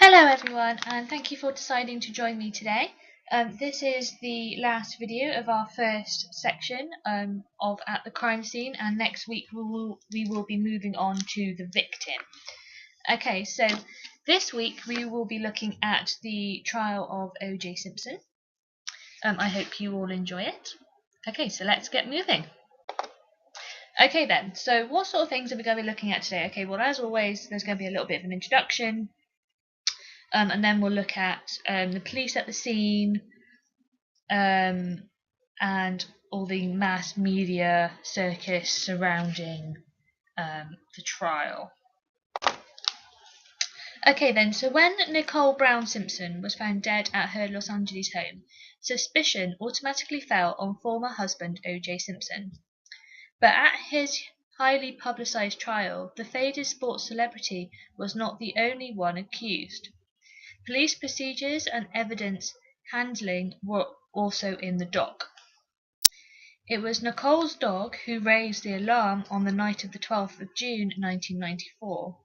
Hello everyone, and thank you for deciding to join me today. This is the last video of our first section of At the Crime Scene, and next week we will be moving on to the victim. Okay, so this week we will be looking at the trial of OJ Simpson. I hope you all enjoy it. Okay, so let's get moving. Okay then, so what sort of things are we going to be looking at today? Okay, well as always there's going to be a little bit of an introduction. And then we'll look at the police at the scene and all the mass media circus surrounding the trial. Okay then, so when Nicole Brown Simpson was found dead at her Los Angeles home, suspicion automatically fell on former husband OJ Simpson. But at his highly publicised trial, the faded sports celebrity was not the only one accused. Police procedures and evidence handling were also in the dock. It was Nicole's dog who raised the alarm on the night of the 12th of June 1994.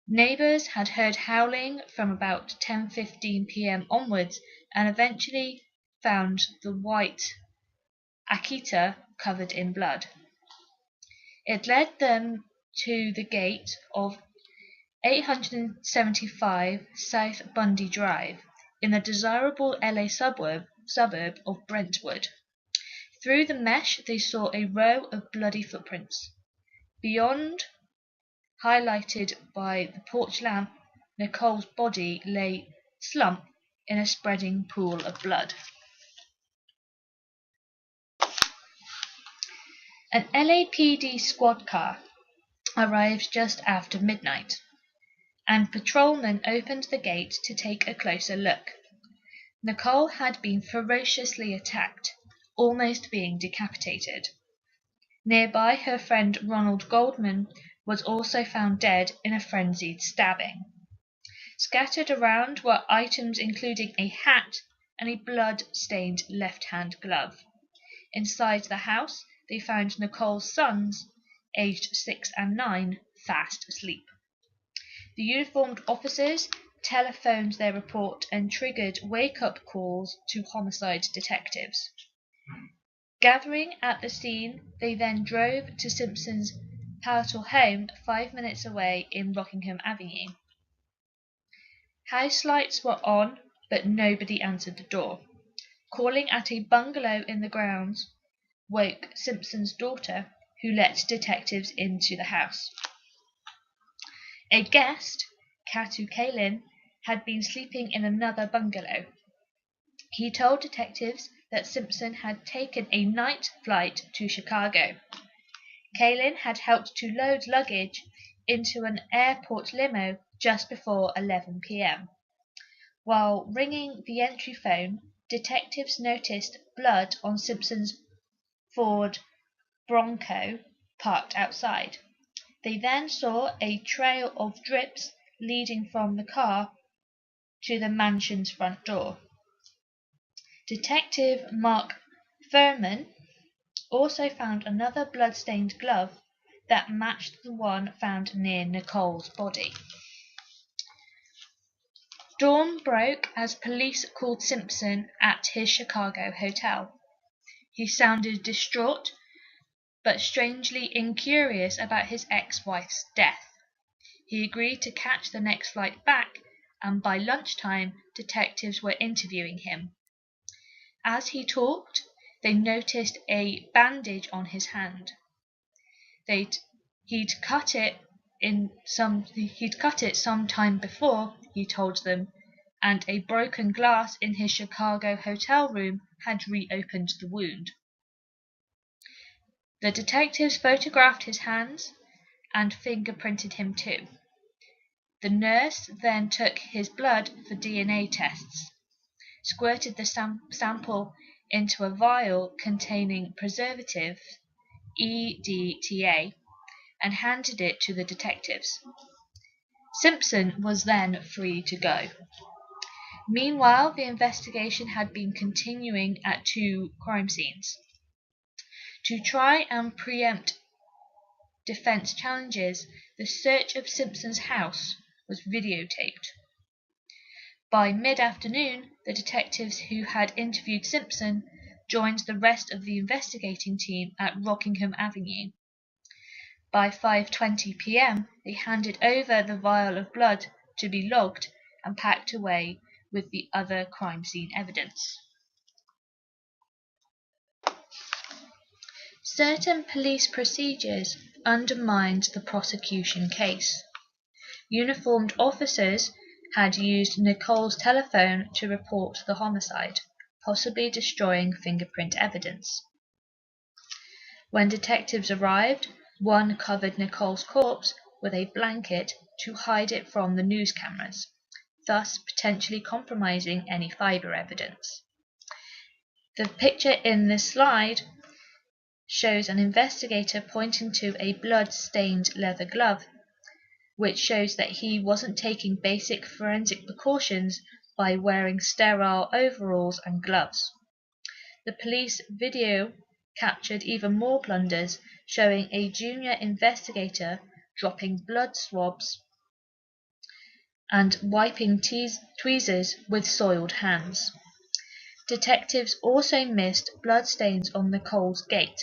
Neighbours had heard howling from about 10:15 p.m. onwards and eventually found the white Akita covered in blood. It led them to the gate of 875 South Bundy Drive, in the desirable LA suburb of Brentwood. Through the mesh they saw a row of bloody footprints. Beyond, highlighted by the porch lamp, Nicole's body lay slumped in a spreading pool of blood. An LAPD squad car arrived just after midnight, and patrolmen opened the gate to take a closer look. Nicole had been ferociously attacked, almost being decapitated. Nearby, her friend Ronald Goldman was also found dead in a frenzied stabbing. Scattered around were items including a hat and a blood-stained left-hand glove. Inside the house, they found Nicole's sons, aged 6 and 9, fast asleep. The uniformed officers telephoned their report and triggered wake-up calls to homicide detectives. Gathering at the scene, they then drove to Simpson's palatal home 5 minutes away in Rockingham Avenue. House lights were on, but nobody answered the door. Calling at a bungalow in the grounds woke Simpson's daughter, who let detectives into the house. A guest, Katu Kalin, had been sleeping in another bungalow. He told detectives that Simpson had taken a night flight to Chicago. Kalin had helped to load luggage into an airport limo just before 11 p.m. While ringing the entry phone, detectives noticed blood on Simpson's Ford Bronco parked outside. They then saw a trail of drips leading from the car to the mansion's front door. Detective Mark Furman also found another blood-stained glove that matched the one found near Nicole's body. Dawn broke as police called Simpson at his Chicago hotel. He sounded distraught, but strangely incurious about his ex-wife's death. He agreed to catch the next flight back, and by lunchtime detectives were interviewing him. As he talked, they noticed a bandage on his hand. He'd cut it some time before, he told them, and a broken glass in his Chicago hotel room had reopened the wound. The detectives photographed his hands and fingerprinted him too. The nurse then took his blood for DNA tests, squirted the sample into a vial containing preservative, EDTA, and handed it to the detectives. Simpson was then free to go. Meanwhile, the investigation had been continuing at 2 crime scenes. To try and preempt defense challenges, the search of Simpson's house was videotaped. By mid-afternoon, the detectives who had interviewed Simpson joined the rest of the investigating team at Rockingham Avenue. By 5:20 p.m., they handed over the vial of blood to be logged and packed away with the other crime scene evidence. Certain police procedures undermined the prosecution case. Uniformed officers had used Nicole's telephone to report the homicide, possibly destroying fingerprint evidence. When detectives arrived, one covered Nicole's corpse with a blanket to hide it from the news cameras, thus potentially compromising any fiber evidence. The picture in this slide shows an investigator pointing to a blood-stained leather glove, which shows that he wasn't taking basic forensic precautions by wearing sterile overalls and gloves. The police video captured even more blunders, showing a junior investigator dropping blood swabs and wiping tweezers with soiled hands. Detectives also missed bloodstains on Nicole's gate,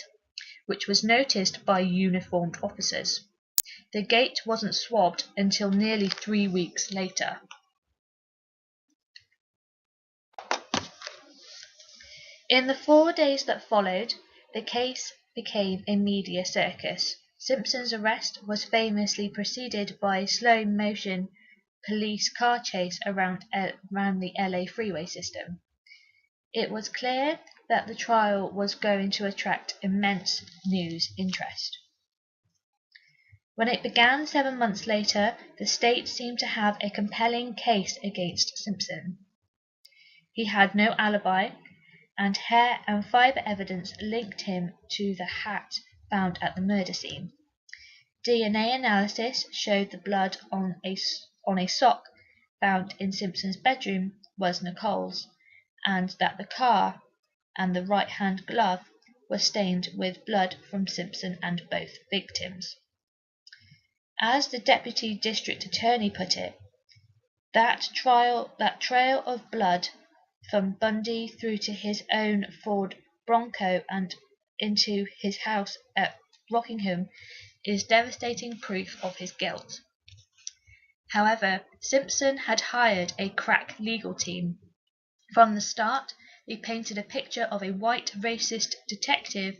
which was noticed by uniformed officers. The gate wasn't swabbed until nearly 3 weeks later. In the 4 days that followed, the case became a media circus. Simpson's arrest was famously preceded by a slow-motion police car chase around the LA freeway system. It was clear that the trial was going to attract immense news interest. When it began 7 months later, the state seemed to have a compelling case against Simpson. He had no alibi, and hair and fiber evidence linked him to the hat found at the murder scene. DNA analysis showed the blood on a sock found in Simpson's bedroom was Nicole's, and that the car and the right-hand glove were stained with blood from Simpson and both victims. As the deputy district attorney put it, that trail of blood from Bundy through to his own Ford Bronco and into his house at Rockingham is devastating proof of his guilt. However, Simpson had hired a crack legal team. From the start, they painted a picture of a white racist detective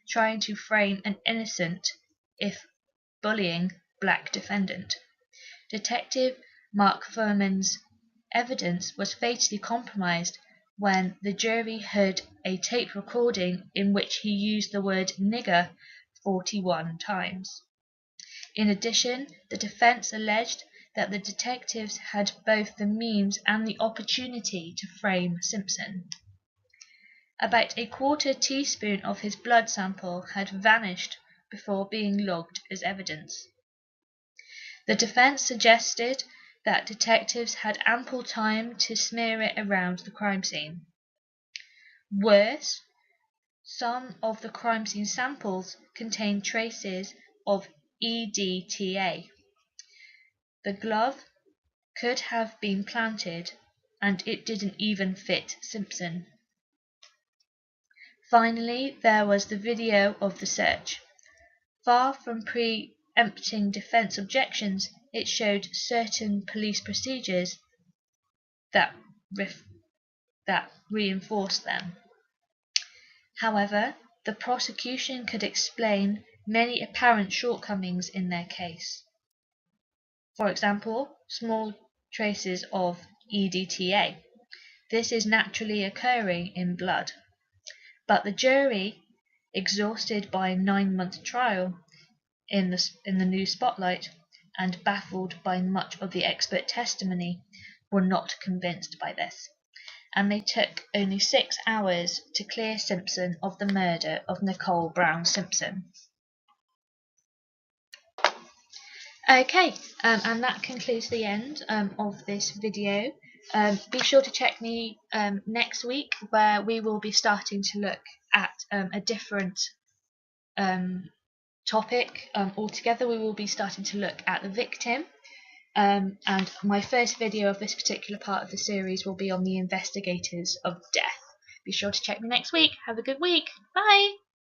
trying to frame an innocent, if bullying, black defendant. Detective Mark Furman's evidence was fatally compromised when the jury heard a tape recording in which he used the word nigger 41 times. In addition, the defense alleged that the detectives had both the means and the opportunity to frame Simpson. About a quarter teaspoon of his blood sample had vanished before being logged as evidence. The defense suggested that detectives had ample time to smear it around the crime scene. Worse, some of the crime scene samples contained traces of EDTA. The glove could have been planted, and it didn't even fit Simpson. Finally, there was the video of the search. Far from preempting defense objections, it showed certain police procedures that reinforced them. However, the prosecution could explain many apparent shortcomings in their case. For example, small traces of EDTA. This is naturally occurring in blood. But the jury, exhausted by a 9-month trial in the news spotlight and baffled by much of the expert testimony, were not convinced by this, and they took only 6 hours to clear Simpson of the murder of Nicole Brown Simpson. Okay, and that concludes the end of this video. Be sure to check me next week, where we will be starting to look at a different topic altogether. We will be starting to look at the victim, And my first video of this particular part of the series will be on the investigators of death. Be sure to check me next week. Have a good week. Bye!